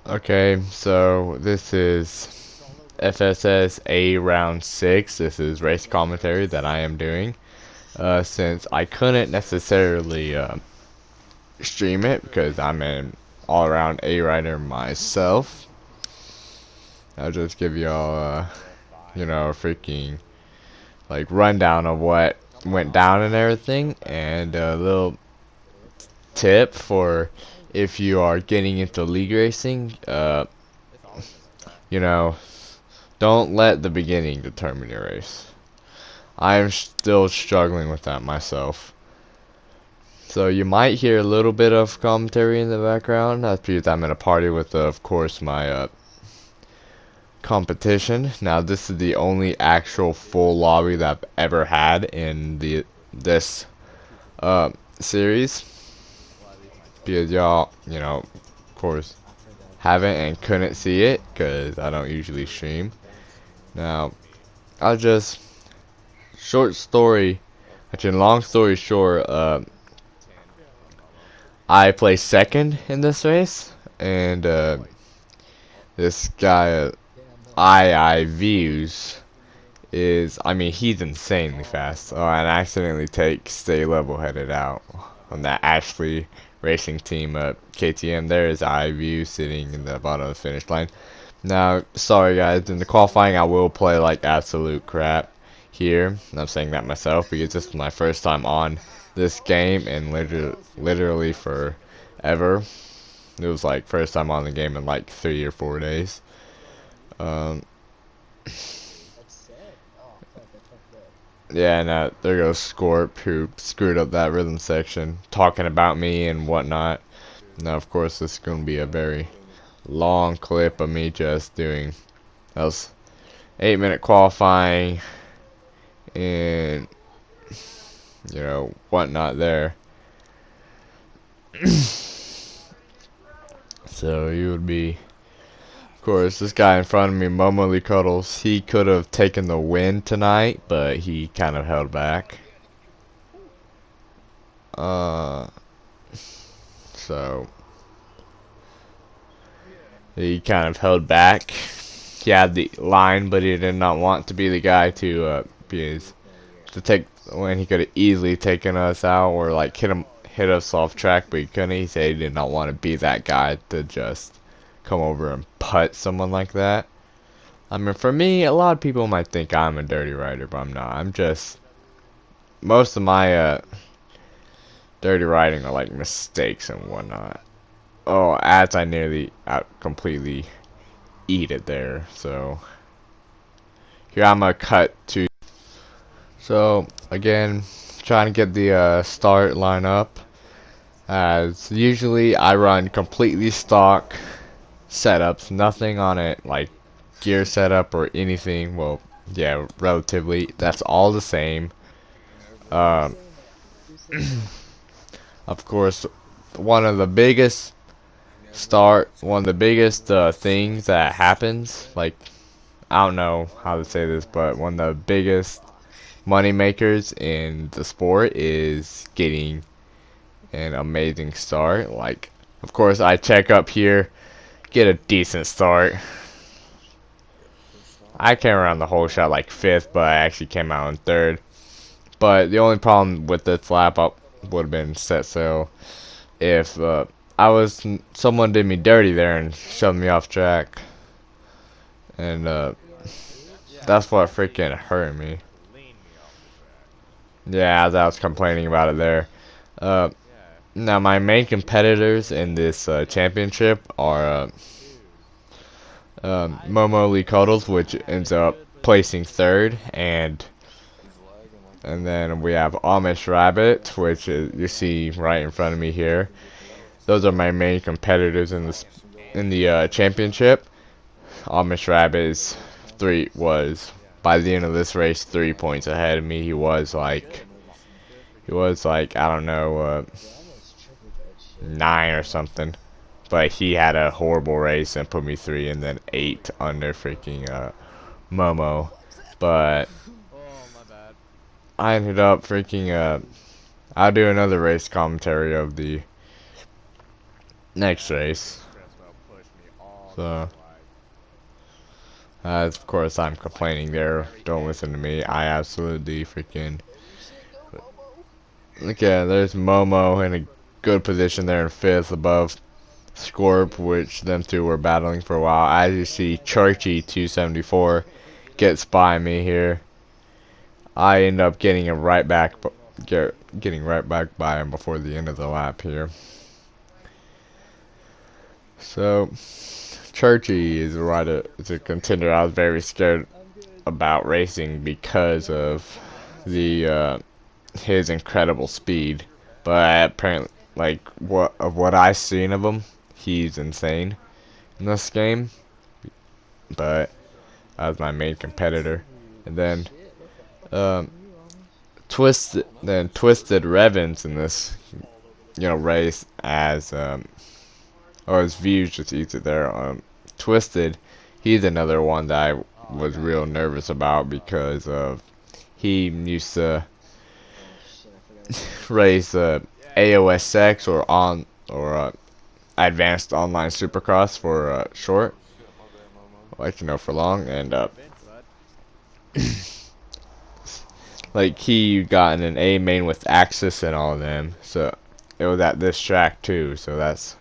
Okay, so this is FSS A round 6. This is race commentary that I am doing. Since I couldn't necessarily stream it because I'm an all-around A rider myself, I'll just give y'all, a freaking like rundown of what went down and everything, and a little tip for if you are getting into league racing. You know, don't let the beginning determine your race. I'm still struggling with that myself. So you might hear a little bit of commentary in the background. That's because I'm in a party with, of course, my competition. Now this is the only actual full lobby that I've ever had in this series. Because y'all, of course, haven't and couldn't see it because I don't usually stream. Now, I'll just long story short, I placed second in this race, and this guy, I Views, he's insanely fast. Oh, and I accidentally stay level-headed out on that Ashley racing team at KTM. There is I Views sitting in the bottom of the finish line. Now, sorry guys, in the qualifying I will play like absolute crap here. I'm saying that myself because this is my first time on this game and literally forever. It was like first time on the game in like 3 or 4 days. Yeah, and there goes Scorp, who screwed up that rhythm section, talking about me and whatnot. Now, of course, this is going to be a very long clip of me just doing. That was 8-minute qualifying and whatnot there. So you would be, of course, this guy in front of me, Momoli Cuddles. He could have taken the win tonight, but he kind of held back. So he kind of held back. He had the line, but he did not want to be the guy to take when he could have easily taken us out or like hit us off track, but he couldn't. He said he did not want to be that guy to just come over and putt someone like that. I mean, for me, a lot of people might think I'm a dirty rider, but I'm not. I'm just most of my dirty riding are like mistakes and whatnot. Oh, as I nearly completely eat it there. So here I'm gonna cut to. So again, trying to get the start line up. As usually, I run completely stock setups, nothing on it like gear setup or anything. Well, yeah, relatively. That's all the same. Um, of course, one of the biggest things that happens, like, I don't know how to say this, but one of the biggest money makers in the sport is getting an amazing start. Like, of course, I check up here, get a decent start. I came around the whole shot like 5th, but I actually came out in 3rd. But the only problem with this lap up would have been set sail if someone did me dirty there and shoved me off track, and that's what freaking hurt me. Yeah, as I was complaining about it there. Now my main competitors in this championship are Momo Lee Cuddles, which ends up placing 3rd, and then we have Amish Rabbit, which you see right in front of me here. Those are my main competitors in the championship. Amish Rabbit was by the end of this race 3 points ahead of me. He was like I don't know 9 or something, but he had a horrible race and put me 3 and then 8 under freaking Momo. But I ended up freaking I'll do another race commentary of the next race. So, of course, I'm complaining there. Don't listen to me. I absolutely freaking. Look at there's Momo in a good position there in fifth above Scorp, which them two were battling for a while. As you see, Churchy 274 gets by me here. I end up getting him right back, getting right back by him before the end of the lap here. So, Churchy is a contender. I was very scared about racing because of the his incredible speed, but apparently, like what I've seen of him, he's insane in this game. But that was my main competitor, and then um, Twisted Revens in this race as oh, his views just easy there. Twisted, he's another one that I was real nervous about because of he used to race AOSX or Advanced Online Supercross for short, like for long, and like he got in an A main with Axis and all of them, so it was at this track too, so that's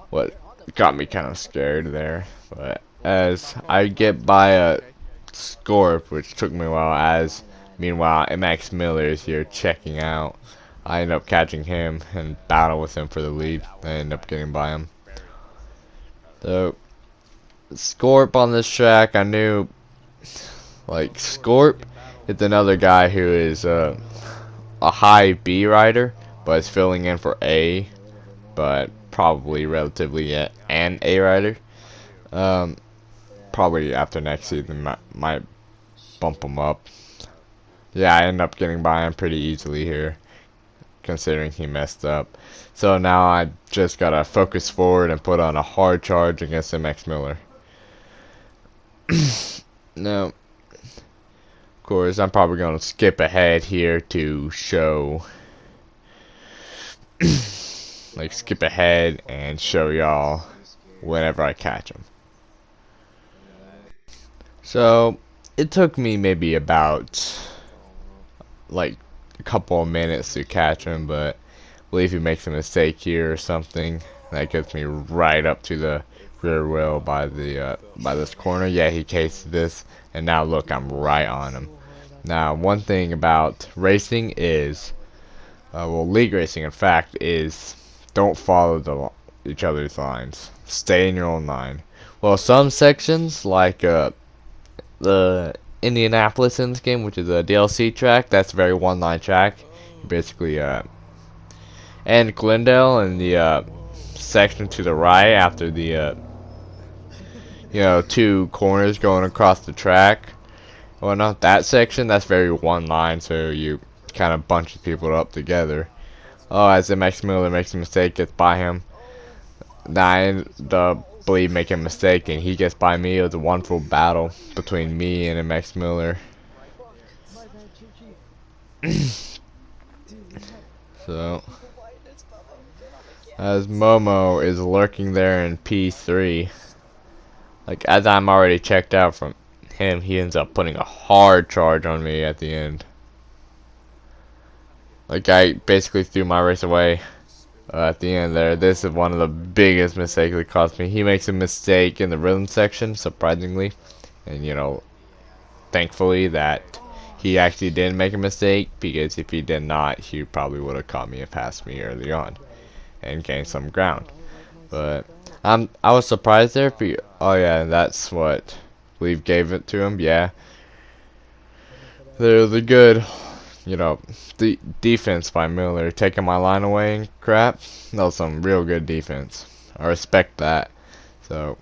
what got me kind of scared there. But as I get by a Scorp, which took me a while, as meanwhile MX Miller is here checking out, I end up catching him and battle with him for the lead. I end up getting by him. So Scorp on this track, I knew like Scorp is another guy who is a high B rider, but is filling in for A, but probably relatively an A rider. Probably after next season might bump him up. Yeah, I end up getting by him pretty easily here, considering he messed up. So now I just gotta focus forward and put on a hard charge against MX Miller. Now, of course, I'm probably gonna skip ahead here to show, like, skip ahead and show y'all whenever I catch him. So it took me maybe about like a couple of minutes to catch him, but I believe he makes a mistake here or something. That gets me right up to the rear wheel by this corner. Yeah, he cased this, and now look, I'm right on him. Now, one thing about racing is, well, league racing, in fact, is don't follow each other's lines. Stay in your own line. Well, some sections like the Indianapolis in this game, which is a DLC track, that's a very one-line track. Basically, and Glendale and the section to the right after the two corners going across the track. Well, not that section. That's very one line, so you kind of bunch people up together. Oh, as MX Miller makes a mistake, gets by him. Now I believe making a mistake, and he gets by me. It was a wonderful battle between me and MX Miller. So, as Momo is lurking there in P3, like as I'm already checked out from him, he ends up putting a hard charge on me at the end. Like I basically threw my race away at the end there. This is one of the biggest mistakes that cost me. He makes a mistake in the rhythm section, surprisingly, and thankfully that he actually didn't make a mistake, because if he did not, he probably would have caught me and passed me early on and gained some ground. But I was surprised there. Oh yeah, that's what I believe gave it to him. Yeah, there's a good, the defense by Miller, taking my line away and crap. That was some real good defense. I respect that. So,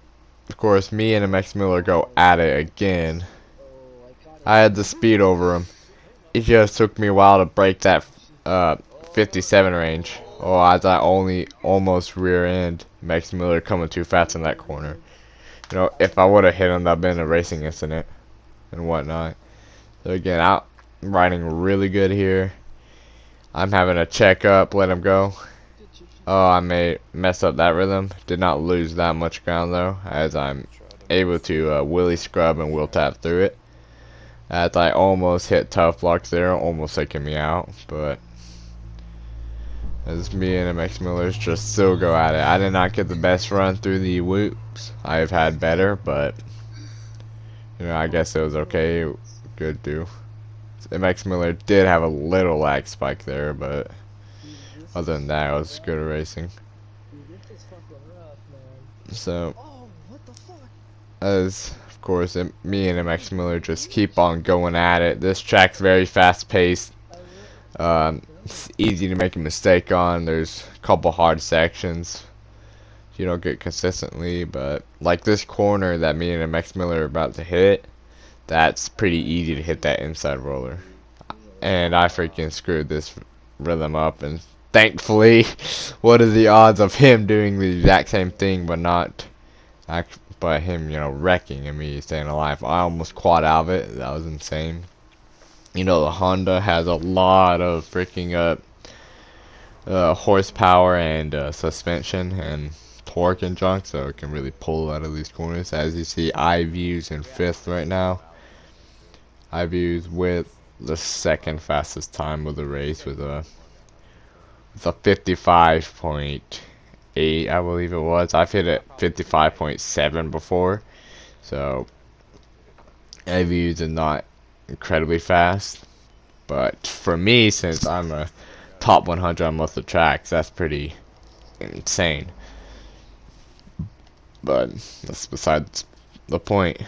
of course, me and MX Miller go at it again. I had the speed over him. It just took me a while to break that 57 range. Oh, as I only almost rear end MX Miller coming too fast in that corner. If I would have hit him, that'd been a racing incident and whatnot. So again, I'm riding really good here. I'm having a check up, let him go. Oh, I may mess up that rhythm. Did not lose that much ground though, as I'm able to willy scrub and will tap through it. As I almost hit tough block there, almost taking me out, but as me and MX Millers just still go at it. I did not get the best run through the whoops. I've had better, but you know, I guess it was okay. Good do. MX Miller did have a little lag spike there, but other than that, it was good racing. So, as of course, me and MX Miller just keep on going at it. This track's very fast paced. It's easy to make a mistake on. There's a couple hard sections you don't get consistently, but like this corner that me and MX Miller are about to hit, that's pretty easy to hit that inside roller. And I freaking screwed this rhythm up, and thankfully, what are the odds of him doing the exact same thing but not but him, you know, wrecking and me staying alive. I almost quad out of it. That was insane. You know, the Honda has a lot of freaking horsepower and suspension and torque and junk, so it can really pull out of these corners. As you see, iViews in 5th right now. iViews with the second fastest time of the race with a 55.8, I believe it was. I've hit it 55.7 before, so iViews are not incredibly fast, but for me, since I'm a top 100 on most of the tracks, that's pretty insane. But that's besides the point.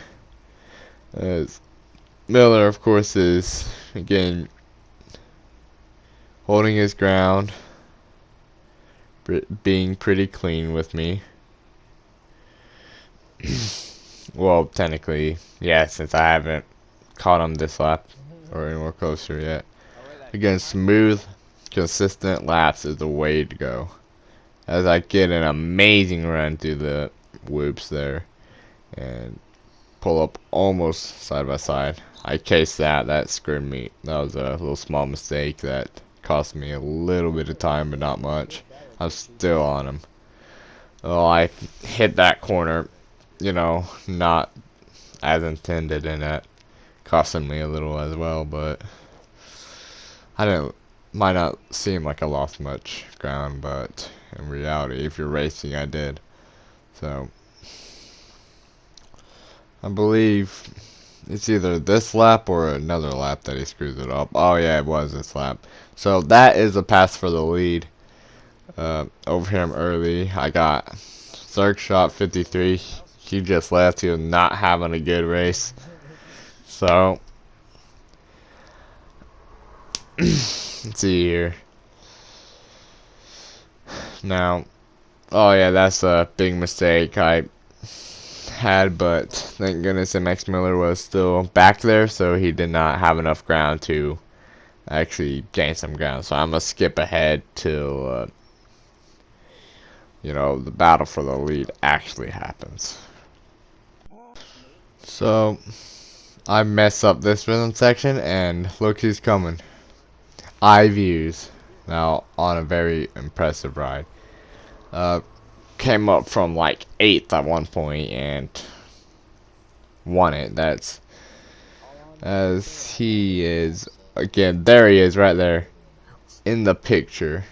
As Miller, of course, is again holding his ground, being pretty clean with me. Well, technically, yeah, since I haven't caught him this lap or anywhere closer yet. Again, smooth, consistent laps is the way to go. As I get an amazing run through the whoops there and pull up almost side by side. I cased that. That screwed me. That was a little small mistake that cost me a little bit of time, but not much. I'm still on him. Well, I hit that corner, you know, not as intended, and that costing me a little as well, but I didn't. Might not seem like I lost much ground, but in reality, if you're racing, I did. So I believe it's either this lap or another lap that he screws it up. Oh yeah, it was this lap. So that is a pass for the lead. Over him early. I got Zerk shot 53. He just left. He was not having a good race. So let's see here. Now, oh yeah, that's a big mistake I had, but thank goodness MX Miller was still back there, so he did not have enough ground to actually gain some ground. So I'm gonna skip ahead till you know, the battle for the lead actually happens. So I mess up this rhythm section, and look who's coming. iViews, now on a very impressive ride. Came up from like 8th at one point and won it. That's as he is again. There he is, right there in the picture.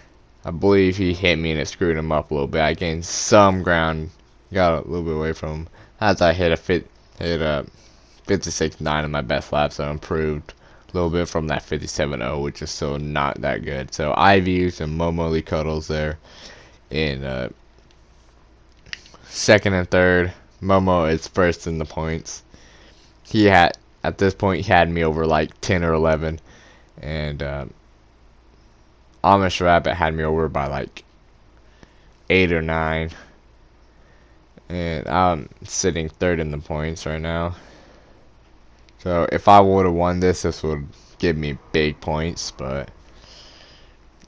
I believe he hit me and it screwed him up a little bit. I gained some ground, got a little bit away from him as I hit a 56.9 in my best lap, so I improved a little bit from that 57.0, which is still not that good. So iViews and Momo Cuddles there in second and third. Momo is first in the points. He had at this point he had me over like 10 or 11, and Amish Rabbit had me over by like 8 or 9, and I'm sitting third in the points right now. So if I would have won this, this would give me big points, but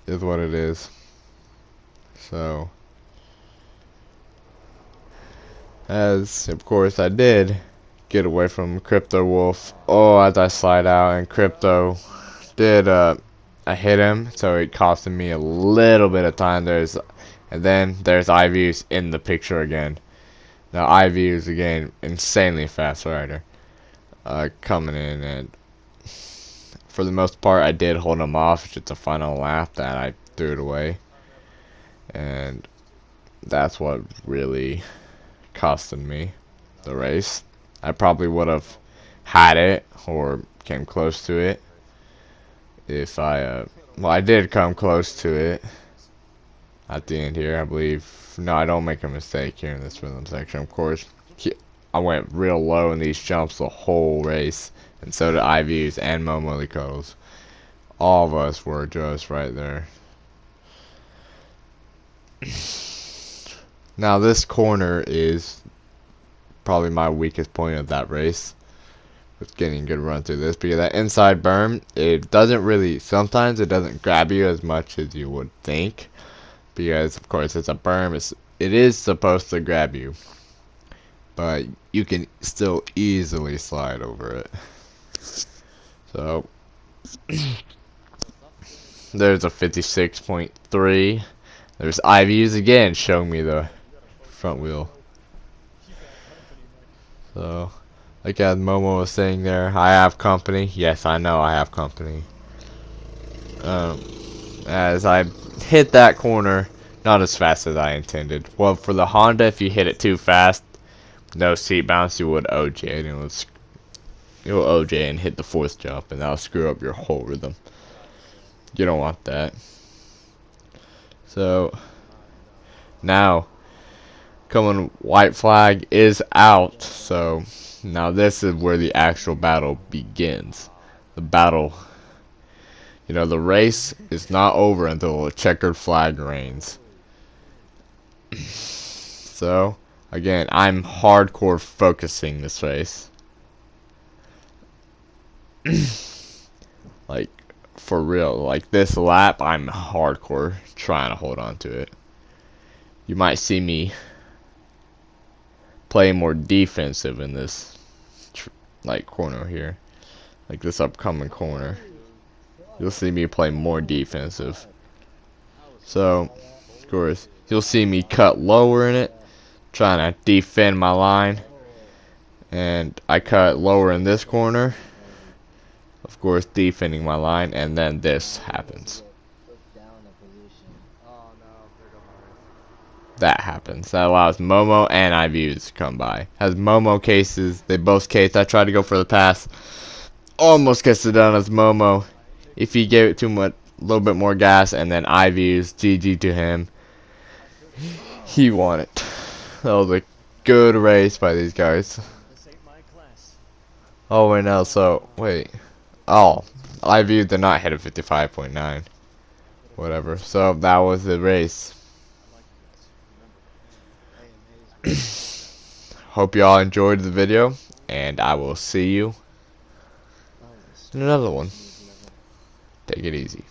is what it is. So as of course I did get away from Crypto Wolf. Oh, as I slide out, and Crypto did I hit him, so it costed me a little bit of time. There's And then there's IVs in the picture again. Now IVs again, insanely fast rider. Coming in, and for the most part I did hold him off. Just a final lap that I threw it away. And that's what really costed me the race. I probably would have had it or came close to it if well, I did come close to it at the end here, I believe. No, I don't make a mistake here in this rhythm section, of course. I went real low in these jumps the whole race, and so did IVs and Momo Cuddles. All of us were just right there. Now this corner is probably my weakest point of that race, with getting a good run through this, because that inside berm, it doesn't really, sometimes it doesn't grab you as much as you would think, because of course it's a berm, it is supposed to grab you, but you can still easily slide over it. So there's a 56.3. There's IVs again showing me the front wheel. So like as Momo was saying there, I have company. Yes, I know I have company. As I hit that corner, not as fast as I intended. Well, for the Honda, if you hit it too fast, no seat bounce, you would OJ, and you'll OJ and hit the fourth jump, and that'll screw up your whole rhythm. You don't want that. So now, coming, white flag is out. So now this is where the actual battle begins. The battle, the race is not over until a checkered flag reigns. So again, I'm hardcore focusing this race. Like, for real, like this lap, I'm hardcore trying to hold on to it. You might see me play more defensive in this corner here, like this upcoming corner. You'll see me play more defensive. So of course you'll see me cut lower in it, trying to defend my line, and I cut lower in this corner, of course defending my line, and then this happens. That happens. That allows Momo and IVs to come by. As Momo cases, they both case. I tried to go for the pass. Almost gets it done as Momo. If he gave it too much, a little bit more gas, and then IVs, GG to him. He won it. That was a good race by these guys. Oh, wait, no, so, wait. Oh, IV did not hit a 55.9. Whatever. So, that was the race. Hope y'all enjoyed the video, and I will see you in another one. Take it easy.